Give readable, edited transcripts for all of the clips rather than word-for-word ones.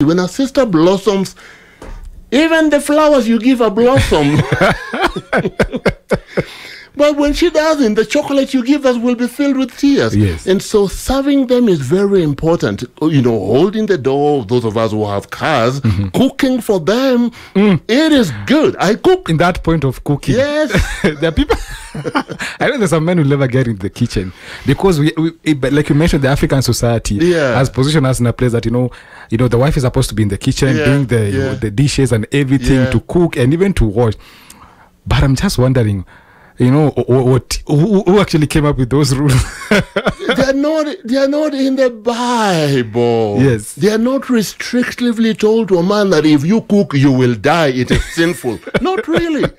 When a sister blossoms, even the flowers you give her blossom. But when she doesn't, the chocolate you give us will be filled with tears. Yes. And so serving them is very important. You know, holding the door, those of us who have cars, cooking for them, it is good. I cook. In that point of cooking. Yes. There are people, I know there's some men who never get in the kitchen because but like you mentioned, the African society has positioned us in a place that, you know, the wife is supposed to be in the kitchen doing the dishes and everything, to cook and even to wash. But I'm just wondering, you know, who actually came up with those rules? They are not in the Bible. Yes. They are not restrictively told to a man that if you cook, you will die. It is sinful. Not really.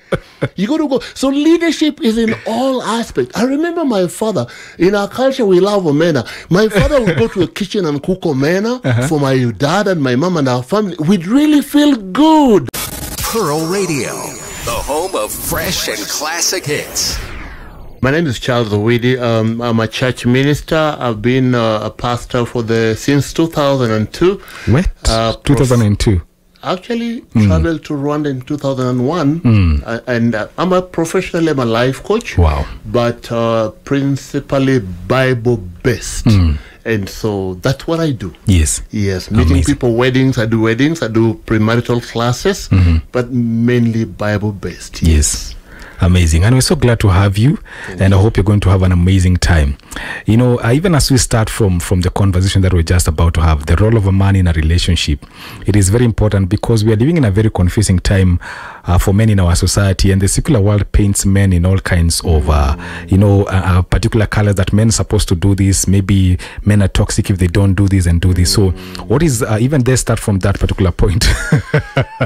You got to go. So leadership is in all aspects. I remember my father. In our culture, we love omena. My father would go to a kitchen and cook omena for my dad and my mom and our family. We'd really feel good. Pearl Radio, the home of fresh and classic hits. My name is Charles Owidi. I'm a church minister. I've been a pastor since 2002. What? 2002? Actually, traveled to Rwanda in 2001. And I'm a life coach. Wow. But principally Bible-based. And so that's what I do. Yes. Meeting people, weddings. I do premarital classes, but mainly Bible-based. Yes. Amazing. And we're so glad to have you. And I hope you're going to have an amazing time. You know, even as we start from the conversation that we're just about to have, the role of a man in a relationship, it is very important because we are living in a very confusing time for men in our society, and the secular world paints men in all kinds of, particular colors that men are supposed to do this. Maybe men are toxic if they don't do this and do this. So what is, even they start from that particular point. I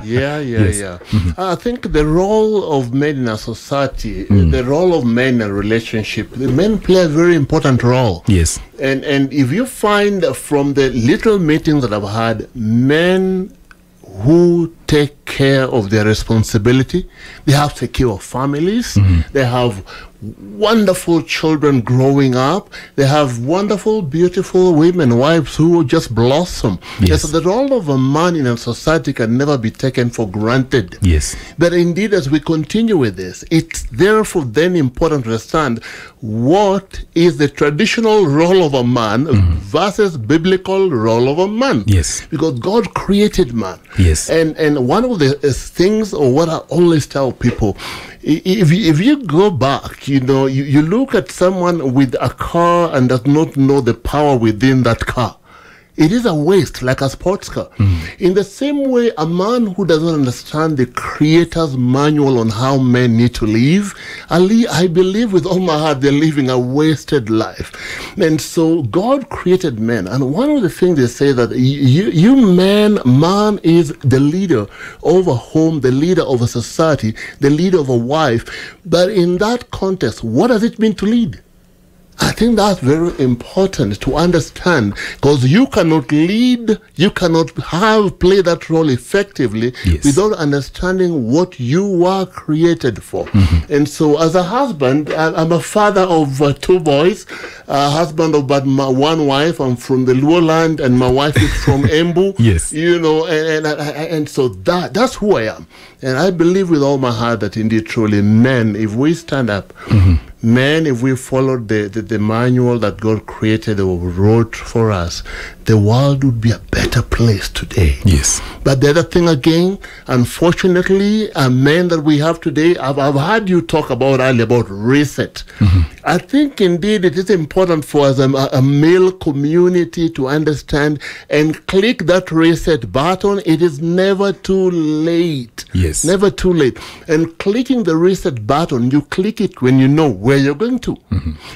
think the role of men in a society, the role of men in a relationship, the men play a very important role. Yes. And if you find from the little meetings that I've had, men who take care of their responsibility, they have to take care of families, they have wonderful children growing up, they have wonderful, beautiful women, wives who just blossom. Yes. So the role of a man in a society can never be taken for granted. Yes. But indeed, as we continue with this, it's therefore then important to understand what is the traditional role of a man versus biblical role of a man. Yes. Because God created man. Yes. And one of the things, or what I always tell people, if you go back, you look at someone with a car and does not know the power within that car. It is a waste, like a sports car. In the same way, a man who doesn't understand the Creator's manual on how men need to live, I believe with all my heart they're living a wasted life. And so God created men. And one of the things they say that man is the leader of a home, the leader of a society, the leader of a wife. But in that context, what does it mean to lead? I think that's very important to understand, because you cannot lead, you cannot play that role effectively without understanding what you were created for. And so as a husband, I'm a father of 2 boys, a husband of but one wife. I'm from the Luo land and my wife is from Embu. Yes. And so that's who I am. And I believe with all my heart that indeed truly men, if we stand up, men, if we follow the manual that God created or wrote for us, the world would be a better place today. Yes. But the other thing again, unfortunately, men that we have today, I've heard you talk about earlier about reset. I think indeed it is important for us, a male community, to understand and click that reset button. It is never too late. Yes. Never too late. And clicking the reset button, you click it when you know where you're going to.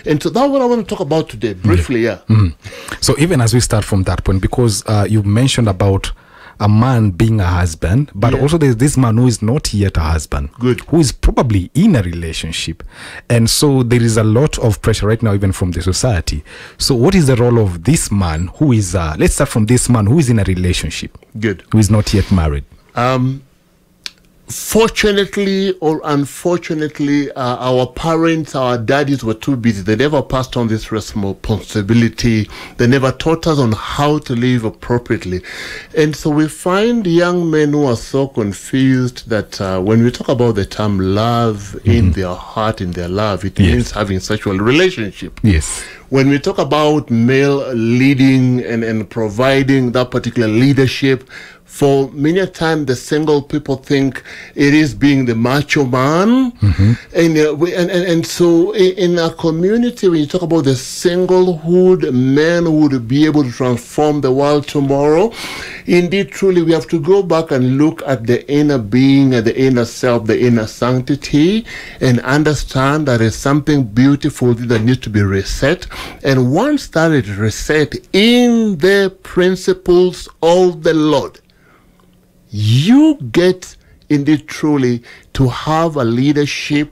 And so that's what I want to talk about today, briefly. So even as we start from that point, because you mentioned about a man being a husband, but also there's this man who is not yet a husband, who is probably in a relationship. And so there is a lot of pressure right now, even from the society. So what is the role of this man who is, let's start from this man who is in a relationship, who is not yet married? fortunately or unfortunately, our parents, our daddies were too busy. They never passed on this responsibility. They never taught us on how to live appropriately. And so we find young men who are so confused that when we talk about the term love in their heart, in their love, it means having sexual relationship. Yes. When we talk about male leading and providing that particular leadership, for many a time the single people think it is being the macho man. And so in our community, when you talk about the singlehood, men who would be able to transform the world tomorrow, indeed, truly, we have to go back and look at the inner being, the inner self, the inner sanctity, and understand that there's something beautiful that needs to be reset. And once that is reset in the principles of the Lord, you get indeed truly to have a leadership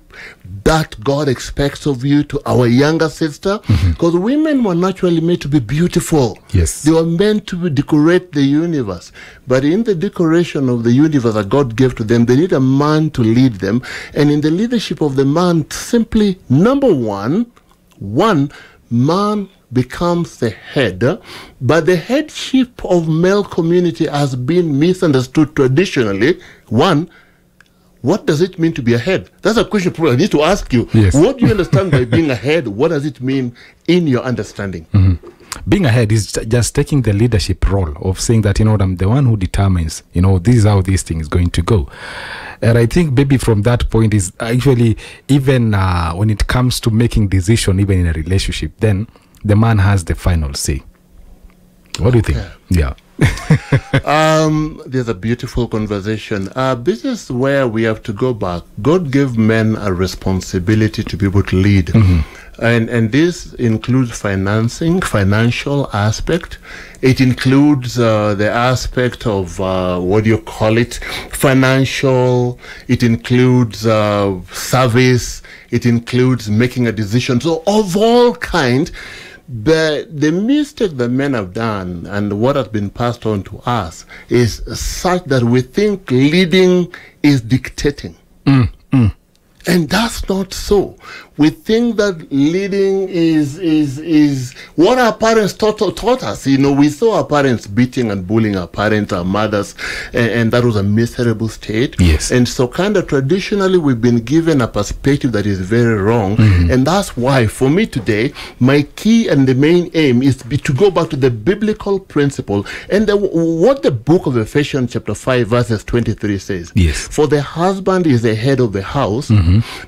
that God expects of you. To our younger sister, because women were naturally made to be beautiful. Yes. They were meant to decorate the universe. But in the decoration of the universe that God gave to them, they need a man to lead them. And in the leadership of the man, simply, number one, man becomes the head, but the headship of male community has been misunderstood traditionally. One, what does it mean to be a head? That's a question probably I need to ask you. Yes. What do you understand by being a head? What does it mean in your understanding? Being a head is just taking the leadership role of saying that, I'm the one who determines, this is how this thing is going to go. And I think maybe from that point is actually even when it comes to making decision, even in a relationship, then the man has the final say. What do you think? Yeah. There's a beautiful conversation. This is where we have to go back. God gave men a responsibility to be able to lead. And this includes financial aspect. It includes the aspect of, financial. It includes service. It includes making a decision. So of all kinds. But the mistake that men have done and what has been passed on to us is such that we think leading is dictating. And that's not so. We think that leading is what our parents taught us. We saw our parents beating and bullying our parents, our mothers, and that was a miserable state. Yes. And so kind of traditionally we've been given a perspective that is very wrong. And that's why for me today, my key and the main aim is to go back to the biblical principle and what the book of Ephesians chapter 5 verses 23 says. Yes. For the husband is the head of the house,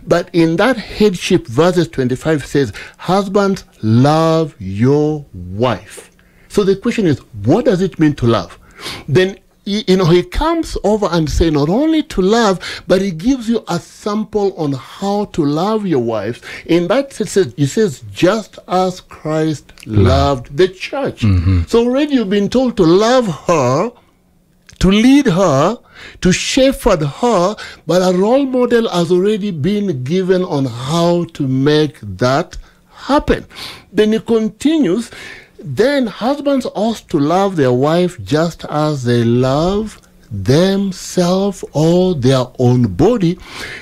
but in that headship, verses 25 says, husbands, love your wife. So the question is, what does it mean to love? Then, he comes over and says not only to love, but he gives you a sample on how to love your wives. In that sense, he says, just as Christ loved the church. So already you've been told to love her, to lead her, to shepherd her, but a role model has already been given on how to make that happen. Then he continues, then husbands ought to love their wife just as they love themselves or their own body.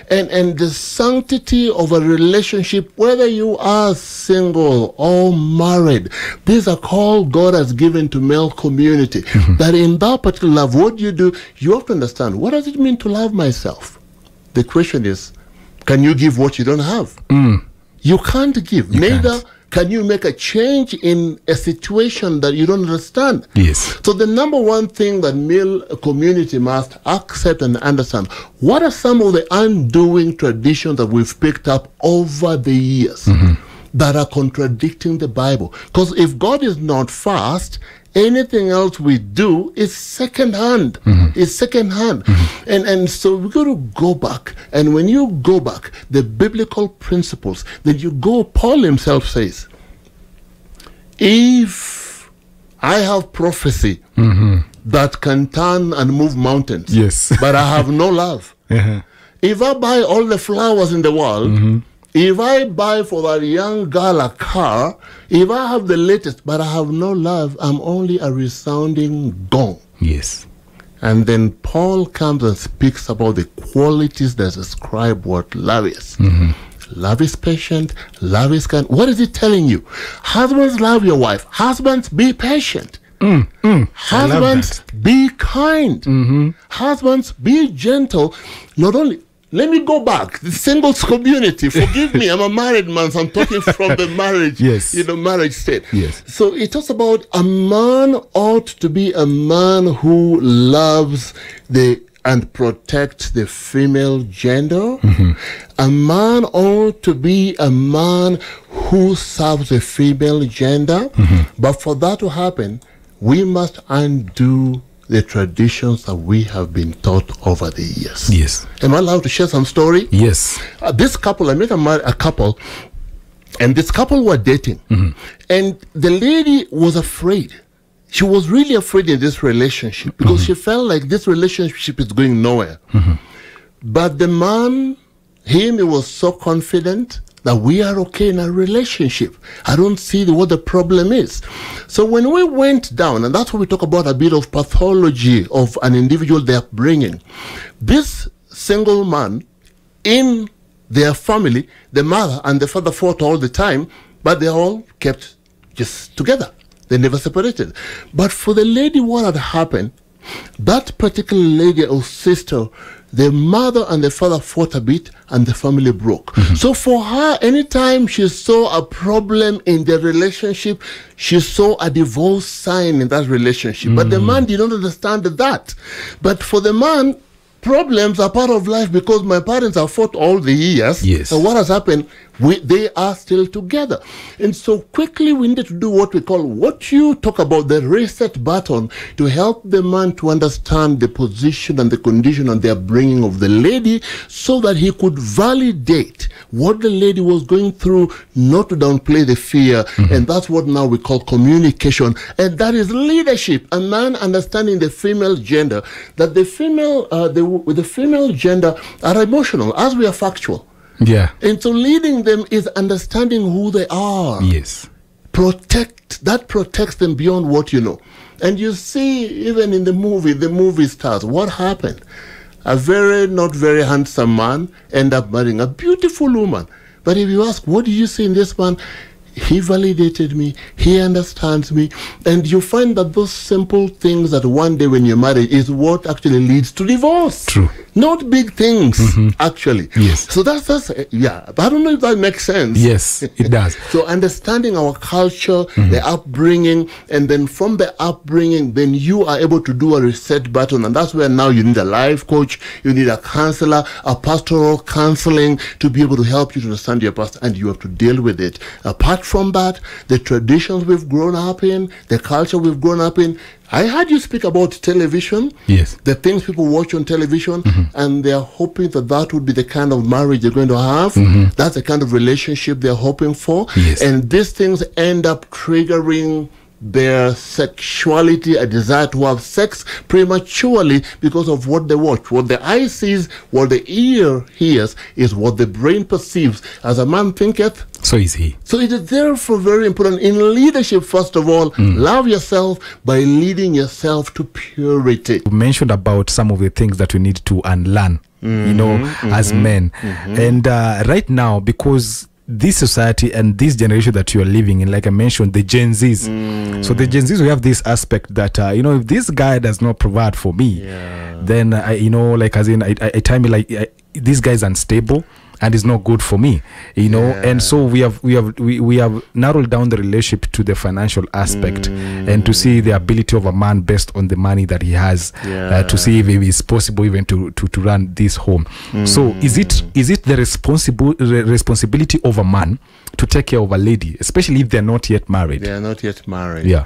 And the sanctity of a relationship, whether you are single or married, these are called God has given to male community. That in that particular love, what do? You have to understand, what does it mean to love myself? The question is, can you give what you don't have? You can't give. Neither can you make a change in a situation that you don't understand. Yes. So the number one thing that male community must accept and understand, what are some of the undoing traditions that we've picked up over the years that are contradicting the Bible? Because if God is not first, anything else we do is second-hand. It's second-hand. And so we've got to go back. And when you go back, the biblical principles, then you go, Paul himself says, if I have prophecy that can turn and move mountains, yes, but I have no love. If I buy all the flowers in the world, if I buy for that young girl a car, if I have the latest, but I have no love, I'm only a resounding gong. Yes. And then Paul comes and speaks about the qualities that describe what love is. Love is patient. Love is kind. What is it telling you? Husbands, love your wife. Husbands, be patient. Husbands, be kind. Husbands, be gentle. Not only, let me go back. The singles community, forgive me, I'm a married man, so I'm talking from the marriage, marriage state. Yes. So it talks about a man ought to be a man who loves and protects the female gender. A man ought to be a man who serves the female gender. But for that to happen, we must undo the traditions that we have been taught over the years. Yes. Am I allowed to share some story? Yes. This couple, I met a couple, and this couple were dating. And the lady was afraid. She was really afraid in this relationship because she felt like this relationship is going nowhere. But the man, he was so confident that we are okay in a relationship. I don't see what the problem is. So when we went down, and that's what we talk about, a bit of pathology of an individual, their upbringing. This single man, in their family, the mother and the father fought all the time, but they all kept just together. They never separated. But for the lady, what had happened, that particular lady or sister, the mother and the father fought a bit and the family broke. So for her, anytime she saw a problem in the relationship, she saw a divorce sign in that relationship. But the man did not understand that. But for the man, problems are part of life because my parents have fought all the years. Yes. And what has happened? They are still together. And so quickly we need to do what we call, what you talk about, the reset button, to help the man to understand the position and the condition and the upbringing of the lady so that he could validate what the lady was going through, not to downplay the fear. And that's what now we call communication. And that is leadership. A man understanding the female gender, that the female gender are emotional as we are factual. Yeah. And so leading them is understanding who they are. Yes. That protects them beyond what you know. And you see, even in the movie stars, what happened? A not very handsome man end up marrying a beautiful woman. But if you ask, what do you see in this man? He validated me. He understands me. And you find that those simple things that one day when you marry is what actually leads to divorce. True. Not big things, actually. Yes. So that's yeah. But I don't know if that makes sense. Yes, it does. So understanding our culture, the upbringing, and then from the upbringing, then you are able to do a reset button. And that's where now you need a life coach, you need a counselor, a pastoral counseling to be able to help you to understand your past, and you have to deal with it. Apart from that, the traditions we've grown up in, the culture we've grown up in. I heard you speak about television. Yes. The things people watch on television, and they're hoping that would be the kind of marriage they're going to have. That's the kind of relationship they're hoping for. Yes. And these things end up triggering their sexuality, a desire to have sex prematurely because of what they watch. What the eye sees, what the ear hears, is what the brain perceives. As a man thinketh, so is he. So it is therefore very important in leadership, first of all, love yourself by leading yourself to purity. You mentioned about some of the things that we need to unlearn, as men. And right now, because this society and this generation that you are living in, like I mentioned, the Gen Zs. So the Gen Zs, we have this aspect that, if this guy does not provide for me, then, I tell me like, this guy is unstable and is not good for me, and so we have narrowed down the relationship to the financial aspect and to see the ability of a man based on the money that he has, to see if it is possible even to run this home. So is it the responsibility of a man to take care of a lady, especially if they're not yet married? They are not yet married. Yeah.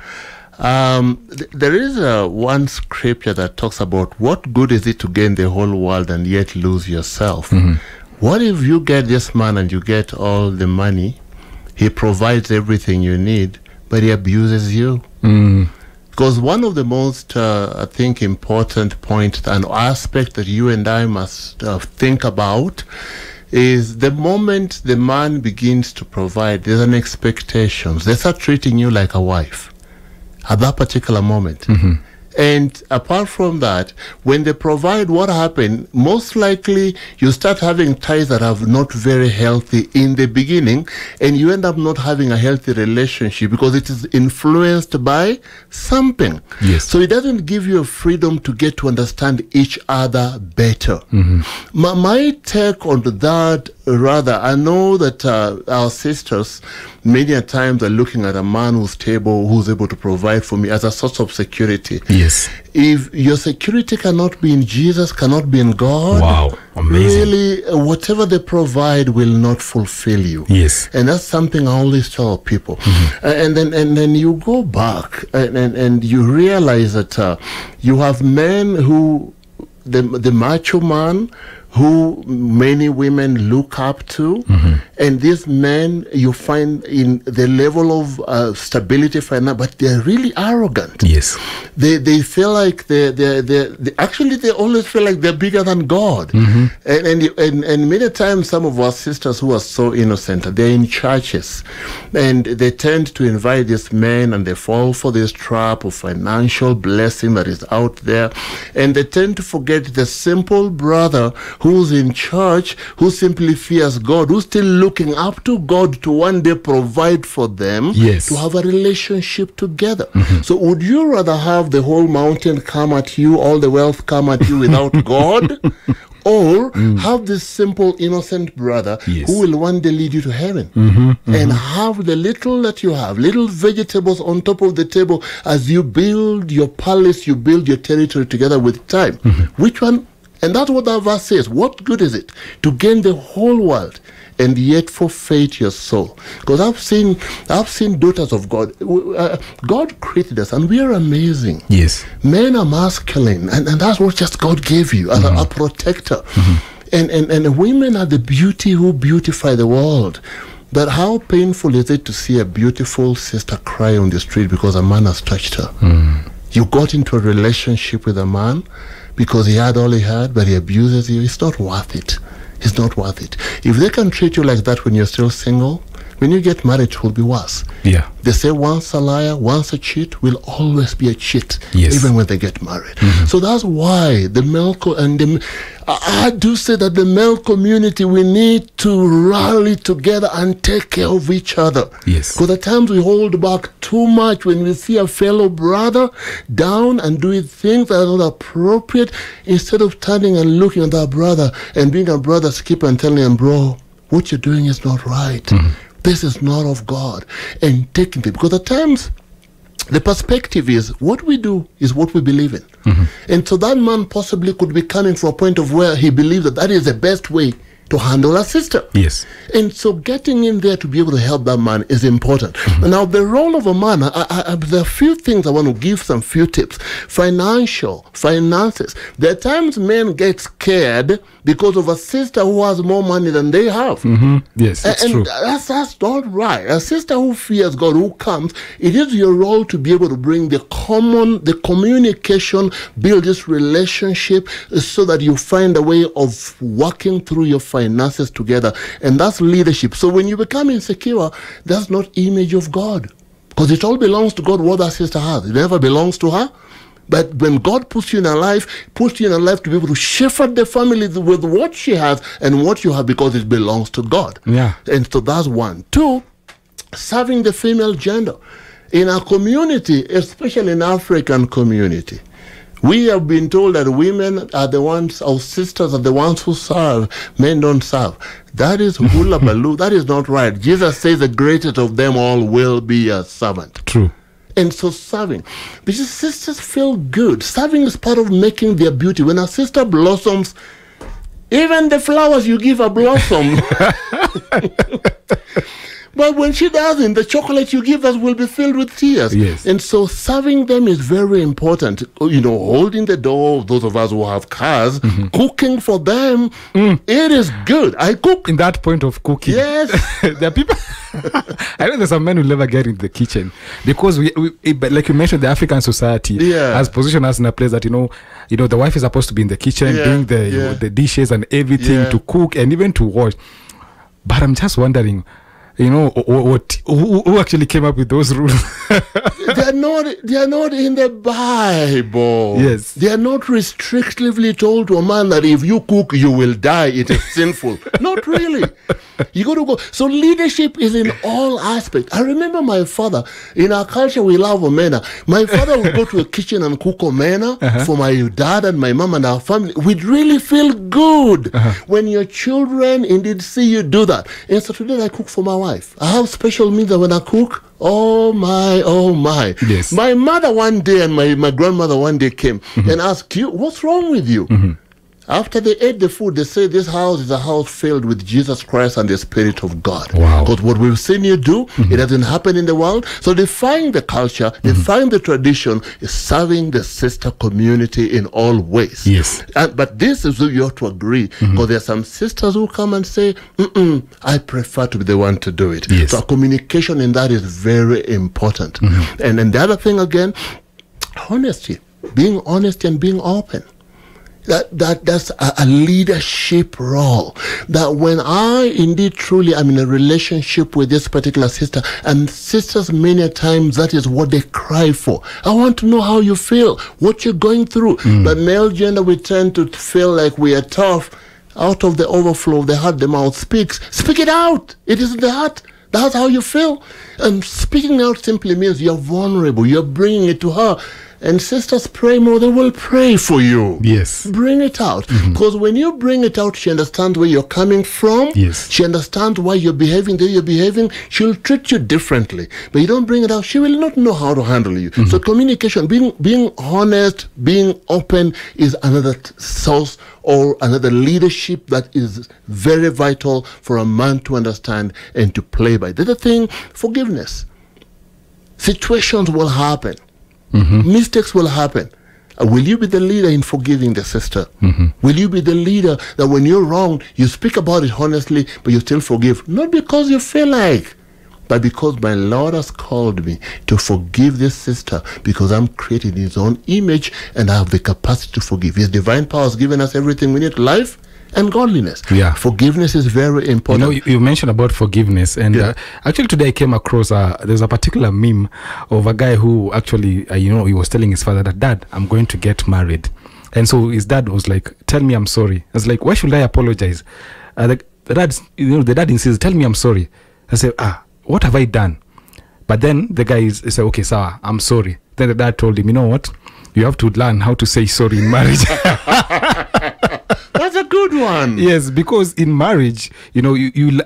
There is one scripture that talks about what good is it to gain the whole world and yet lose yourself. What if you get this man and you get all the money, he provides everything you need, but he abuses you? Because one of the most, I think, important points and aspect that you and I must think about is the moment the man begins to provide, there's an expectation. They start treating you like a wife at that particular moment. And apart from that, when they provide, what happened? Most likely, you start having ties that are not very healthy in the beginning, and you end up not having a healthy relationship because it is influenced by something. Yes. So it doesn't give you a freedom to get to understand each other better. My take on that, rather, I know that our sisters many a times are looking at a man who's stable, who's able to provide for me as a source of security. Yes. If your security cannot be in Jesus, cannot be in God, wow, amazing. Really, whatever they provide will not fulfill you. Yes. And that's something I always tell people. And then you go back and you realize that you have men who, the macho man, who many women look up to, and these men you find in the level of stability, but they're really arrogant. Yes, they feel like they actually they always feel like they're bigger than God. And many times some of our sisters who are so innocent, they're in churches, and they tend to invite these men, and they fall for this trap of financial blessing that is out there, and they tend to forget the simple brother who's in church, who simply fears God, who's still looking up to God to one day provide for them, yes, to have a relationship together. So would you rather have the whole mountain come at you, all the wealth come at you without God, or have this simple innocent brother, yes, who will one day lead you to heaven, and have the little that you have, little vegetables on top of the table as you build your palace, you build your territory together with time? Which one? And that's what that verse says. What good is it to gain the whole world and yet forfeit your soul? Because I've seen daughters of God. God created us, and we are amazing. Yes, men are masculine, and that's what just God gave you as a protector. And women are the beauty who beautify the world. But how painful is it to see a beautiful sister cry on the street because a man has touched her? You got into a relationship with a man because he had all he had, but he abuses you. It's not worth it. It's not worth it. If they can treat you like that when you're still single, when you get married, it will be worse. Yeah. They say once a liar, once a cheat, will always be a cheat, yes, even when they get married. So that's why the male I do say that the male community, we need to rally together and take care of each other. Yes. Because at times we hold back too much when we see a fellow brother down and doing things that are not appropriate, instead of turning and looking at that brother and being a brother's keeper and telling him, bro, what you're doing is not right. This is not of God. And taking it, because at times the perspective is what we do is what we believe in. And so that man possibly could be coming from a point of where he believes that is the best way to handle a sister. Yes. And so getting in there to be able to help that man is important. Now, the role of a man, there are a few things I want to give some few tips. Finances. There are times men get scared because of a sister who has more money than they have. Yes, it's true. That's not right. A sister who fears God, who comes, it is your role to be able to bring the communication, build this relationship so that you find a way of working through your finances together. And that's leadership. So when you become insecure, that's not image of God, because it all belongs to God. What that sister has, it never belongs to her. But when God puts you in a life, to be able to shepherd the family with what she has and what you have, because it belongs to God. Yeah. And so that's one. Two, serving the female gender. In our community, especially in African community, we have been told that women are the ones, our sisters are the ones who serve, men don't serve. That is hula baloo. That is not right. Jesus says the greatest of them all will be a servant. True. And so serving, because sisters feel good. Serving is part of making their beauty. When a sister blossoms, even the flowers you give her blossom. But when she doesn't, the chocolate you give us will be filled with tears. Yes. And so serving them is very important. You know, holding the door, those of us who have cars, cooking for them, it is good. I cook. In that point of cooking. Yes. There are people, I know there's some men who never get into the kitchen because we like you mentioned, the African society has positioned us in a place that, you know, the wife is supposed to be in the kitchen, doing the dishes and everything, to cook and even to wash. But I'm just wondering, You know, who actually came up with those rules? They are not in the Bible. Yes. They are not restrictively told to a man that if you cook, you will die. It is sinful. Not really. You got to go. So leadership is in all aspects. I remember my father, in our culture, we love omena. My father would go to a kitchen and cook omena for my dad and my mom and our family. We'd really feel good when your children indeed see you do that. And so today I cook for my wife. I have special meals that when I cook, oh my. Yes. My mother one day and my grandmother one day came and asked, what's wrong with you? After they ate the food, they say this house is a house filled with Jesus Christ and the Spirit of God. Wow. Because what we've seen you do, it doesn't happen in the world. So defying the culture, defying the tradition is serving the sister community in all ways. Yes. But this is where you have to agree, because there are some sisters who come and say, I prefer to be the one to do it. Yes. So communication in that is very important. And then the other thing again, honesty. Being honest and being open. That's a leadership role. That when I indeed truly am in a relationship with this particular sister, and sisters many times that is what they cry for. I want to know how you feel, what you're going through. But male gender, we tend to feel like we are tough. Out of the overflow of the heart, the mouth speaks. Speak it out. It is the heart. That's how you feel. And speaking out simply means you're vulnerable. You're bringing it to her. And sisters, pray more, they will pray for you. Yes. Bring it out. Because when you bring it out, she understands where you're coming from. Yes. She understands why you're behaving the way you're behaving. She'll treat you differently. But you don't bring it out, she will not know how to handle you. So communication, being honest, being open is another source or another leadership that is very vital for a man to understand and to play by. The other thing, forgiveness. Situations will happen. Mistakes will happen. Will you be the leader in forgiving the sister? Will you be the leader that when you're wrong, you speak about it honestly, but you still forgive? Not because you feel like, but because my Lord has called me to forgive this sister, because I'm created in His own image and I have the capacity to forgive. His divine power has given us everything we need, life and godliness. Yeah. Forgiveness is very important. You know, you mentioned about forgiveness, and actually today I came across there's a particular meme of a guy who actually he was telling his father that, Dad, I'm going to get married. And so his dad was like, tell me I'm sorry. I was like, why should I apologize? The dad insists, tell me I'm sorry. I said, what have I done? But then the guy said, okay, sir, I'm sorry. Then the dad told him, you know what, you have to learn how to say sorry in marriage. That's a good one. Yes, because in marriage, you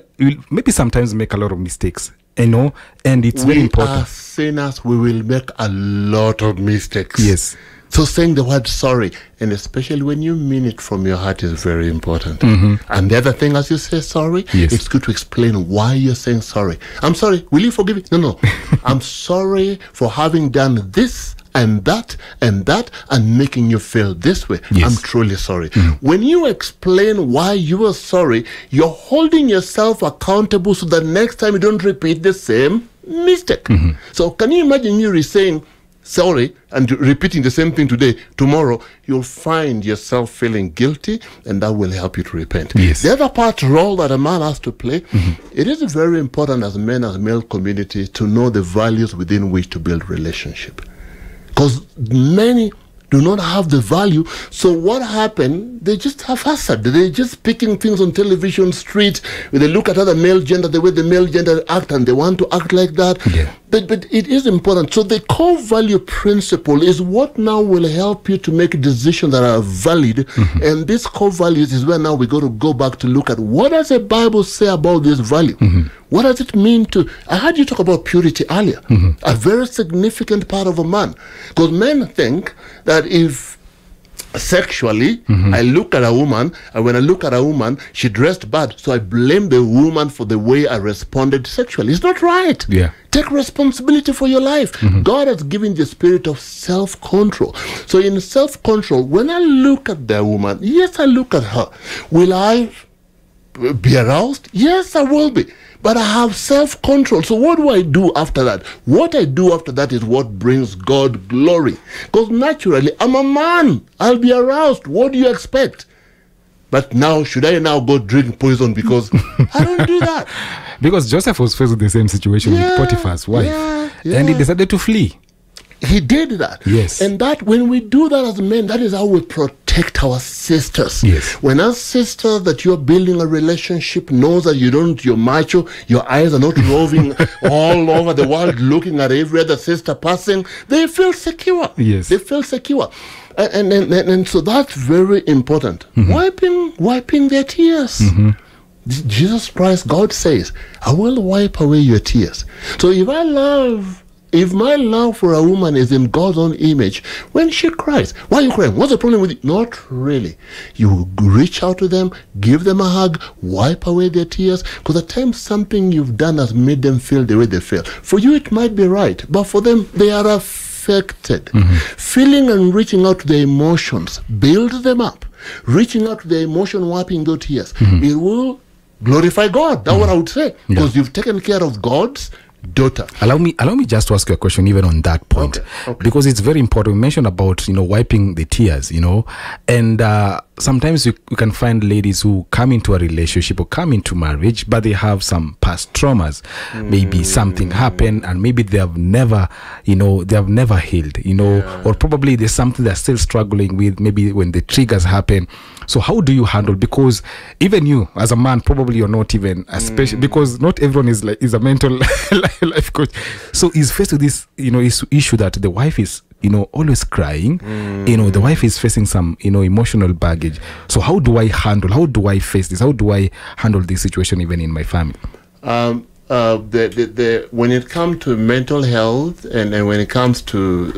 maybe sometimes make a lot of mistakes, and it's very important. We are sinners, we will make a lot of mistakes. Yes. So saying the word sorry, and especially when you mean it from your heart, is very important. And the other thing, as you say sorry, it's good to explain why you're saying sorry. I'm sorry, will you forgive me? No. I'm sorry for having done this and that and making you feel this way. Yes. I'm truly sorry. When you explain why you are sorry, you're holding yourself accountable so that next time you don't repeat the same mistake. So can you imagine you saying sorry and repeating the same thing today? Tomorrow you'll find yourself feeling guilty, and that will help you to repent. Yes. The other role that a man has to play, it is very important as men, as male community, to know the values within which to build relationship. Because many do not have the value. So what happened? They just have hazard. They're just picking things on television, street. They look at other male gender, the way the male gender act, and they want to act like that. Yeah. But it is important. So the core value principle is what now will help you to make decisions that are valid. And this core values is where now we got to go back to look at what does the Bible say about this value? What does it mean to... I heard you talk about purity earlier. A very significant part of a man. Because men think that if sexually, I look at a woman, and when I look at a woman, she dressed bad, so I blame the woman for the way I responded sexually. It's not right. Yeah. Take responsibility for your life. God has given the spirit of self-control. So in self-control, when I look at the woman, yes, I look at her. Will I be aroused? Yes, I will be. But I have self-control. So what do I do after that? What I do after that is what brings God glory. Because naturally, I'm a man. I'll be aroused. What do you expect? But now, should I now go drink poison because I don't do that? Because Joseph was faced with the same situation with Potiphar's wife. And he decided to flee. He did that. Yes. And that when we do that as men, that is how we protect our sisters. Yes. When a sister that you're building a relationship knows that you're macho, your eyes are not roving all over the world looking at every other sister passing, they feel secure. Yes. They feel secure. And so that's very important. Wiping their tears. Jesus Christ, God says, I will wipe away your tears. So if my love for a woman is in God's own image, when she cries, why are you crying? What's the problem with it? Not really. You reach out to them, give them a hug, wipe away their tears, because at times something you've done has made them feel the way they feel. For you, it might be right, but for them, they are affected. Feeling and reaching out to their emotions builds them up. Reaching out to their emotion, wiping those tears, it will glorify God. That's what I would say, because you've taken care of God's daughter. Allow me just to ask you a question even on that point. Okay. Because it's very important. We mentioned about wiping the tears, and sometimes you can find ladies who come into a relationship or come into marriage, but they have some past traumas. Maybe something happened and maybe they have never healed, or probably there's something they're still struggling with, maybe when the triggers happen. So how do you handle? Because even you as a man, probably you're not even especially because not everyone is a mental life coach. So he's faced with this issue that the wife is always crying. The wife is facing some emotional baggage. So how do I face this? How do I handle this situation even in my family? When it comes to mental health and when it comes to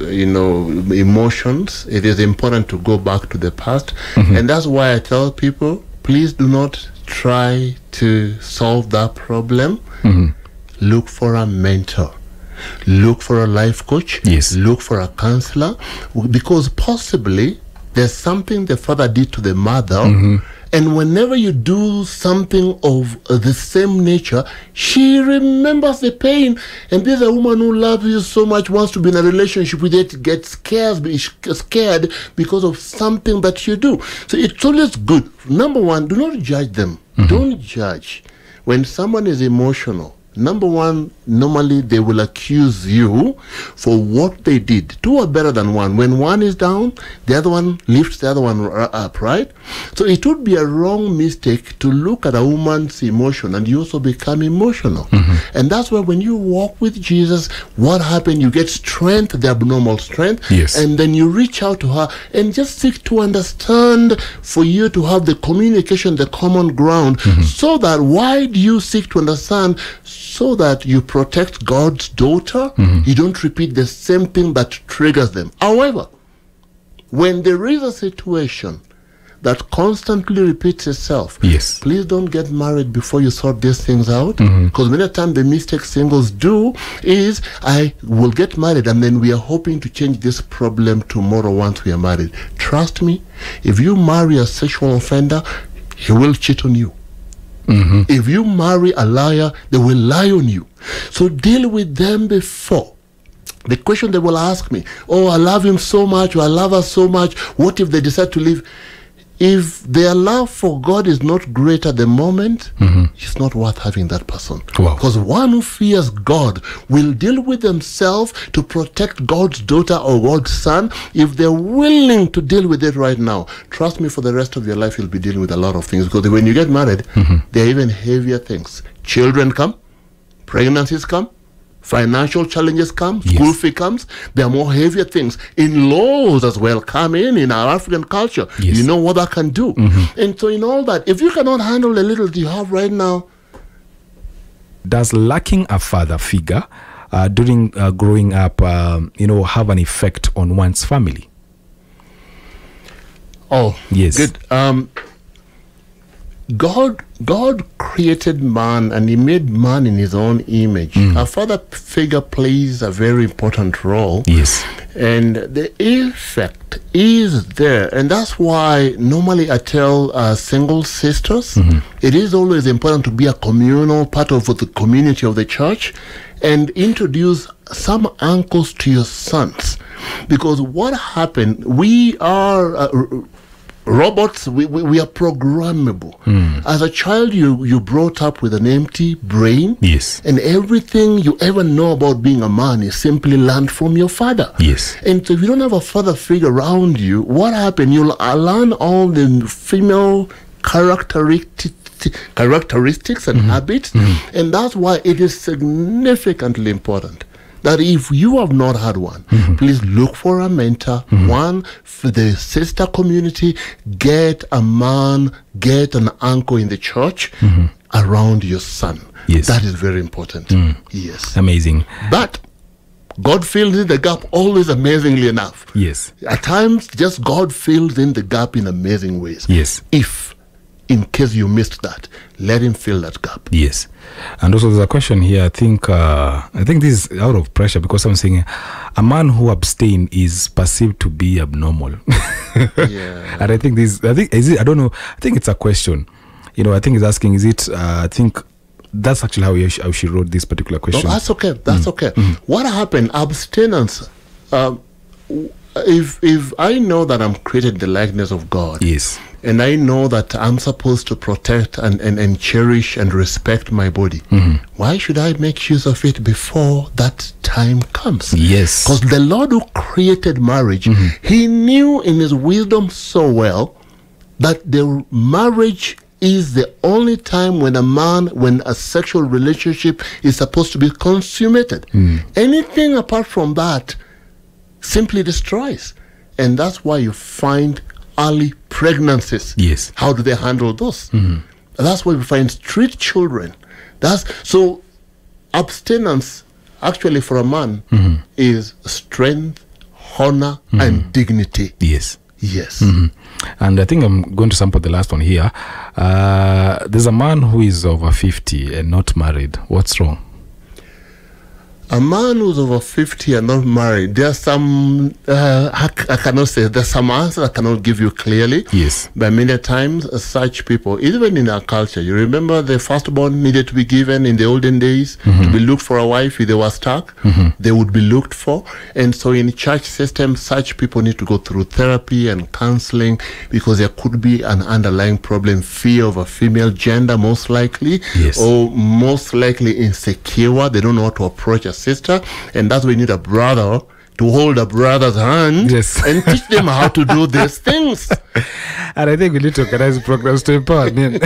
emotions, it is important to go back to the past. And that's why I tell people, please do not try to solve that problem. Look for a mentor. Look for a life coach. Yes. Look for a counselor, because possibly there's something the father did to the mother, and whenever you do something of the same nature, she remembers the pain. And there's a woman who loves you so much, wants to be in a relationship with it, gets scared because of something that you do. So it's always good. Number one, do not judge them. Don't judge. When someone is emotional, number one, normally they will accuse you for what they did. Two are better than one. When one is down, the other one lifts the other one up, right? So it would be a wrong mistake to look at a woman's emotion and you also become emotional. And that's why when you walk with Jesus, what happened? You get strength, the abnormal strength, and then you reach out to her and just seek to understand, for you to have the communication, the common ground, so that why do you seek to understand? So that you protect God's daughter, you don't repeat the same thing that triggers them. However, when there is a situation that constantly repeats itself, please don't get married before you sort these things out, because many times the mistake singles do is, I will get married and then we are hoping to change this problem tomorrow once we are married. Trust me, if you marry a sexual offender, he will cheat on you. If you marry a liar, they will lie on you. So deal with them before. The question they will ask me, oh, I love him so much, or I love her so much, what if they decide to leave? If their love for God is not great at the moment, it's not worth having that person. Because one who fears God will deal with themselves to protect God's daughter or God's son. If they're willing to deal with it right now, trust me, for the rest of your life, you'll be dealing with a lot of things. Because when you get married, there are even heavier things. Children come, pregnancies come, financial challenges come, school fee comes. There are more heavier things. In-laws as well come in our African culture. You know what that can do. And so in all that, if you cannot handle the little you have right now. Does lacking a father figure during growing up, have an effect on one's family? Oh, yes. Good. God created man and he made man in his own image. A father figure plays a very important role. And the effect is there. And that's why normally I tell single sisters, it is always important to be a communal part of the community of the church and introduce some uncles to your sons. Because what happened, we are robots, we are programmable. As a child, you brought up with an empty brain. Yes. And everything you ever know about being a man is simply learned from your father. Yes. And so if you don't have a father figure around you, what happened? You'll learn all the female characteristics and habits. And that's why it is significantly important that if you have not had one, please look for a mentor. One, for the sister community, get a man, get an uncle in the church around your son. Yes. That is very important. Yes. Amazing. But God fills in the gap always amazingly enough. Yes. At times, just God fills in the gap in amazing ways. Yes. If, in case you missed that, let him fill that gap. Yes. And also there's a question here. I think this is out of pressure because I'm saying a man who abstain is perceived to be abnormal. Yeah. And I think I don't know. I think it's a question. I think it's asking, is it, I think that's actually how she wrote this particular question. No, that's okay. That's okay. What happened? Abstinence. If I know that I'm created in the likeness of God, yes, and I know that I'm supposed to protect and cherish and respect my body, why should I make use of it before that time comes? Yes. Because the Lord who created marriage, he knew in his wisdom so well that the marriage is the only time when a sexual relationship is supposed to be consummated. Anything apart from that simply destroys. And that's why you find early pregnancies. Yes. How do they handle those? That's why we find street children. So abstinence actually for a man is strength, honor, and dignity. Yes. Yes. And I think I'm going to sample the last one here. There's a man who is over 50 and not married. What's wrong? A man who's over 50 and not married, there's some, I cannot say, there's some answers I cannot give you clearly. Yes. But many times, such people, even in our culture, you remember the firstborn needed to be given in the olden days to be looked for a wife if they were stuck. They would be looked for. And so in church systems, such people need to go through therapy and counseling because there could be an underlying problem, fear of a female gender, most likely, yes, or most likely insecure. They don't know how to approach a sister, and that's why you need a brother to hold a brother's hand, yes, and teach them how to do these things. And I think we need to organize programs to empower men.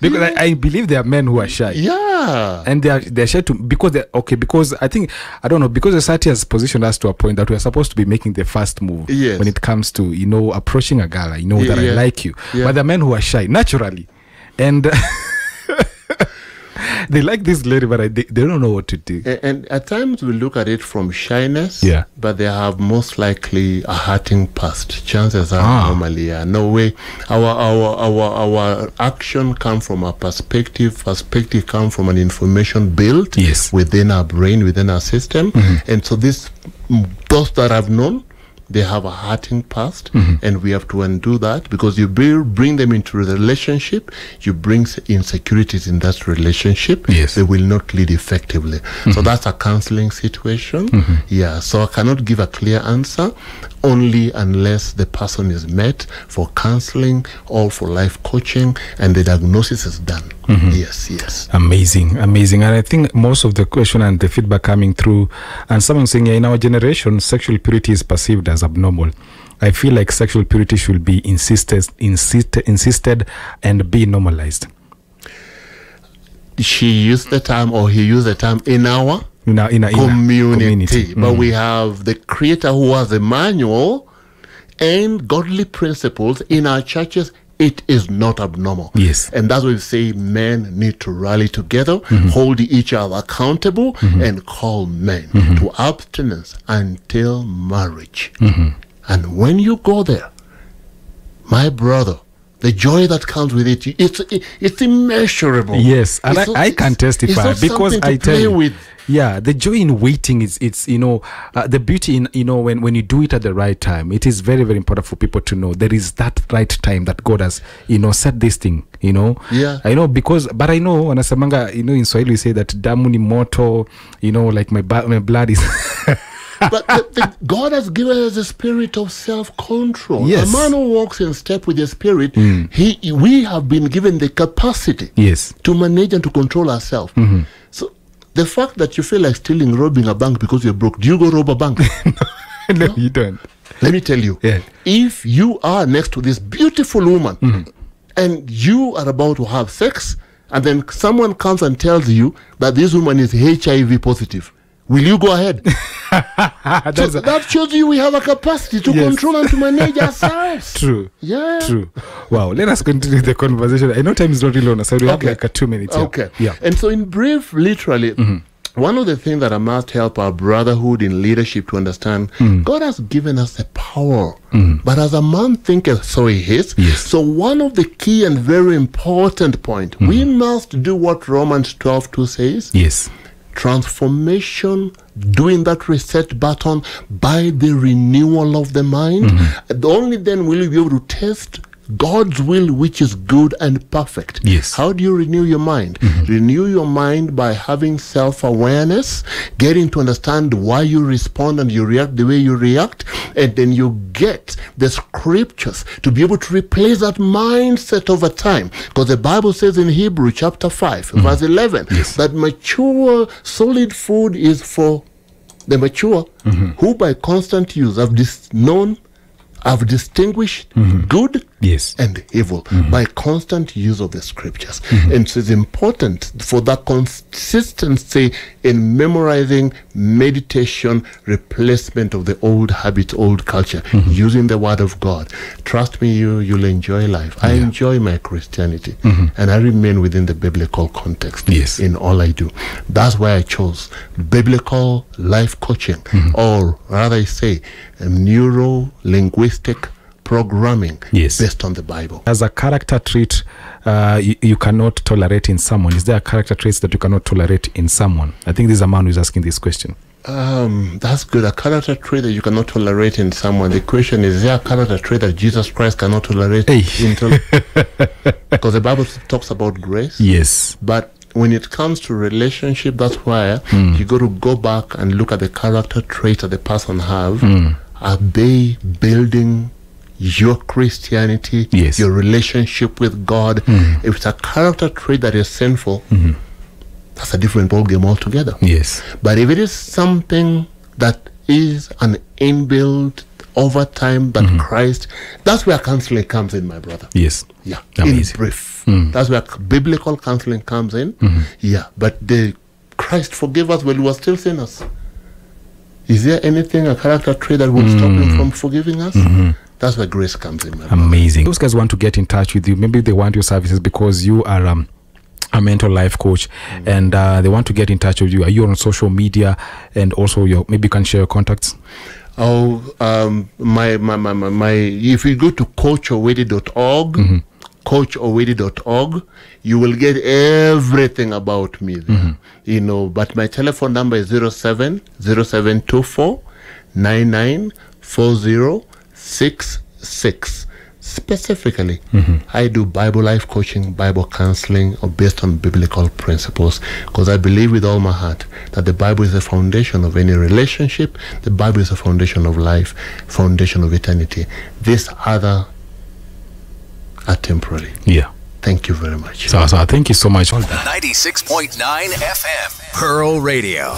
Because I believe there are men who are shy. Yeah. And they're shy because I think, I don't know, because society has positioned us to a point that we're supposed to be making the first move, yes, when it comes to, approaching a girl, that I like you. Yeah. But there are men who are shy, naturally. And they like this lady, but they don't know what to do. And at times we look at it from shyness, yeah, but they have most likely a hurting past. Chances are normally, no way. Our action comes from a perspective. Perspective comes from an information built, yes, within our brain, within our system. And so those that I've known, they have a hurting past, and we have to undo that, because you bring them into the relationship, you bring insecurities in that relationship, yes, they will not lead effectively. So that's a counseling situation. Yeah, so I cannot give a clear answer only unless the person is met for counseling or for life coaching and the diagnosis is done. Yes. Amazing. And I think most of the question and the feedback coming through, and someone saying, in our generation, sexual purity is perceived as abnormal. I feel like sexual purity should be insisted and be normalized. She used the term, or he used the term, in our community. But we have the Creator who has a manual and godly principles in our churches. It is not abnormal. Yes. And that's why we say men need to rally together, hold each other accountable, and call men to abstinence until marriage. And when you go there, my brother, the joy that comes with it, it's immeasurable. Yes, and I can testify, because I tell you, yeah, the joy in waiting is the beauty in when you do it at the right time. It is very, very important for people to know there is that right time that God has set this thing. Yeah, I know, but I know wanasemanga in Swahili we say that damu ni moto, like my blood is But God has given us a spirit of self-control. Yes. A man who walks in step with the spirit, we have been given the capacity to manage and to control ourselves. So the fact that you feel like stealing, robbing a bank because you're broke, do you go rob a bank? No, you don't. Let me tell you, if you are next to this beautiful woman and you are about to have sex, and then someone comes and tells you that this woman is HIV positive, will you go ahead? So that shows you we have a capacity to control and to manage ourselves. True. Yeah. True. Wow. Let us continue the conversation. I know time is not really on, so we have like 2 minutes. Okay. Yeah. And so in brief, literally, one of the things that I must help our brotherhood in leadership to understand, God has given us the power. But as a man thinketh, so he is. Yes. So one of the key and very important point, we must do what Romans 12:2 says. Yes. Transformation, doing that reset button by the renewal of the mind. And only then will you be able to test God's will, which is good and perfect. Yes. How do you renew your mind? Renew your mind by having self-awareness, getting to understand why you respond and you react the way you react, and then you get the scriptures to be able to replace that mindset over time. Because the Bible says in Hebrew chapter 5, verse 11, that mature, solid food is for the mature, who by constant use have distinguished good and evil by constant use of the scriptures. And so it's important for that consistency in memorizing, meditation, replacement of the old habit, old culture, using the word of God. Trust me, you'll enjoy life. I enjoy my Christianity, and I remain within the biblical context in all I do. That's why I chose biblical life coaching, or rather I say neuro-linguistic programming based on the Bible. As a character trait you cannot tolerate in someone, is there a character trait that you cannot tolerate in someone? I think this is a man who's asking this question. That's good. A character trait that you cannot tolerate in someone. The question is there a character trait that Jesus Christ cannot tolerate because the Bible talks about grace. Yes. But when it comes to relationship, that's why you got to go back and look at the character traits that the person have. Are they building your Christianity, your relationship with God? If it's a character trait that is sinful, that's a different ballgame altogether. Yes. But if it is something that is an inbuilt over time that Christ, that's where counseling comes in, my brother. Yes. Yeah. Amazing. In brief. That's where biblical counseling comes in. Yeah. But Christ forgave us when we were still sinners. Is there anything, a character trait that will stop him from forgiving us? That's where grace comes in. Amazing. Those guys want to get in touch with you. Maybe they want your services because you are a mental life coach, and they want to get in touch with you. Are you on social media? And also, maybe you can share your contacts. Oh, my if you go to coachowedi.org, coachowedi.org, you will get everything about me there. You know, but my telephone number is 07-0724 994066. Specifically, I do Bible life coaching, Bible counseling, or based on biblical principles, because I believe with all my heart that the Bible is the foundation of any relationship. The Bible is the foundation of life, foundation of eternity. This other are temporary. Yeah. Thank you very much. So thank you so much. 96.9 FM, Pearl Radio.